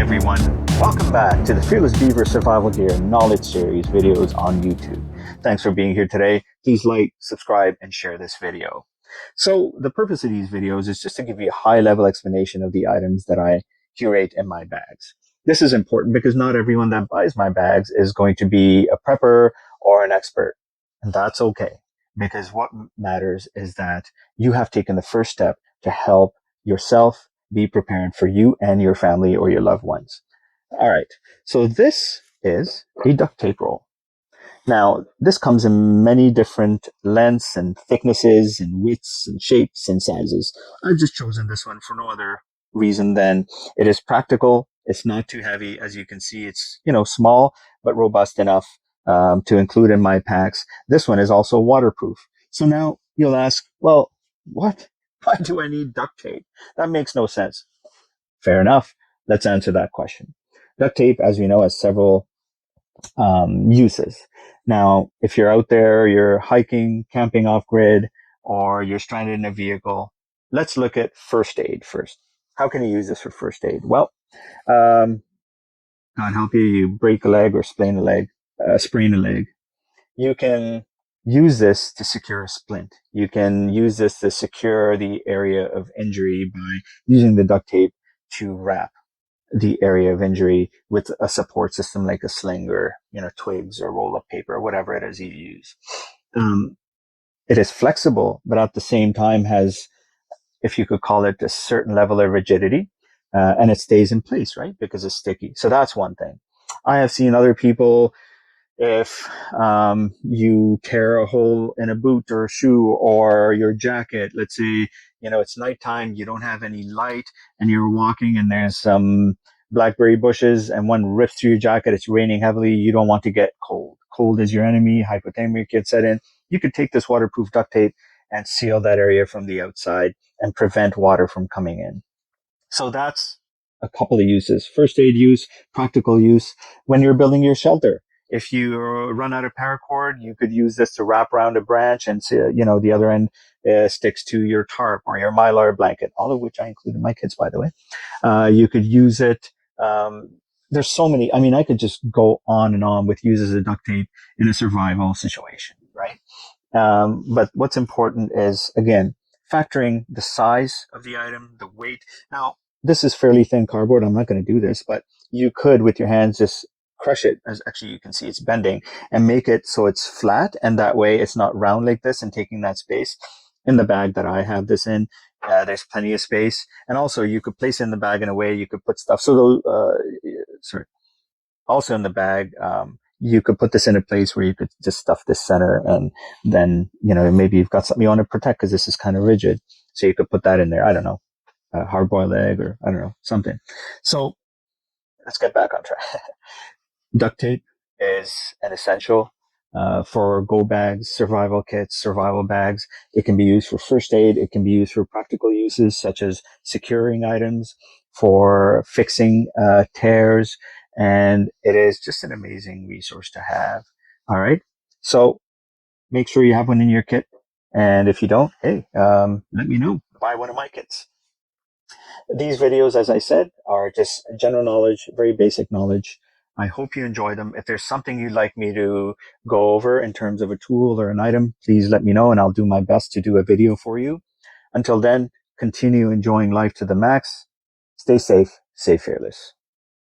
everyone, welcome back to the Fearless Beaver Survival Gear Knowledge Series videos on YouTube. Thanks for being here today. Please like, subscribe, and share this video. So the purpose of these videos is just to give you a high-level explanation of the items that I curate in my bags. This is important because not everyone that buys my bags is going to be a prepper or an expert, and that's okay, because what matters is that you have taken the first step to help yourself be prepared for you and your family or your loved ones. All right, so this is a duct tape roll. Now, this comes in many different lengths and thicknesses and widths and shapes and sizes. I've just chosen this one for no other reason than it is practical. It's not too heavy. As you can see, it's, small, but robust enough to include in my packs. This one is also waterproof. So now you'll ask, well, what? Why do I need duct tape? That makes no sense. Fair enough. Let's answer that question. Duct tape, as we know, has several uses. Now, if you're out there, you're hiking, camping off grid, or you're stranded in a vehicle, let's look at first aid first. How can you use this for first aid? Well, God help you, you break a leg or sprain a leg. You can use this to secure a splint. You can use this to secure the area of injury by using the duct tape to wrap the area of injury with a support system like a sling or, twigs or roll up paper, whatever it is you use. It is flexible, but at the same time has, if you could call it, a certain level of rigidity, and it stays in place, right? Because it's sticky. So that's one thing. I have seen other people, if you tear a hole in a boot or a shoe or your jacket, let's say, it's nighttime, you don't have any light and you're walking and there's some blackberry bushes and one rips through your jacket, it's raining heavily, you don't want to get cold. Cold is your enemy, hypothermia could set in. You could take this waterproof duct tape and seal that area from the outside and prevent water from coming in. So that's a couple of uses. First aid use, practical use. When you're building your shelter, if you run out of paracord, you could use this to wrap around a branch and, the other end sticks to your tarp or your mylar blanket, all of which I included my kids, by the way. You could use it. There's so many. I mean, I could just go on and on with uses of duct tape in a survival situation, right? But what's important is, again, factoring the size of the item, the weight. Now, this is fairly thin cardboard. I'm not going to do this, but you could, with your hands, just crush it, as actually you can see it's bending, and make it so it's flat, and that way it's not round like this and taking that space. In the bag that I have this in, there's plenty of space, and also you could place it in the bag in a way you could put stuff. Also in the bag, you could put this in a place where you could just stuff this center, and then maybe you've got something you want to protect because this is kind of rigid, so you could put that in there. I don't know, a hard-boiled egg or I don't know, something. So let's get back on track. Duct tape is an essential for go bags, survival kits, survival bags. It can be used for first aid. It can be used for practical uses such as securing items, for fixing tears, and it is just an amazing resource to have. All right. So make sure you have one in your kit. And if you don't, hey, let me know. Buy one of my kits. These videos, as I said, are just general knowledge, very basic knowledge. I hope you enjoy them. If there's something you'd like me to go over in terms of a tool or an item, please let me know and I'll do my best to do a video for you. Until then, continue enjoying life to the max. Stay safe, stay fearless.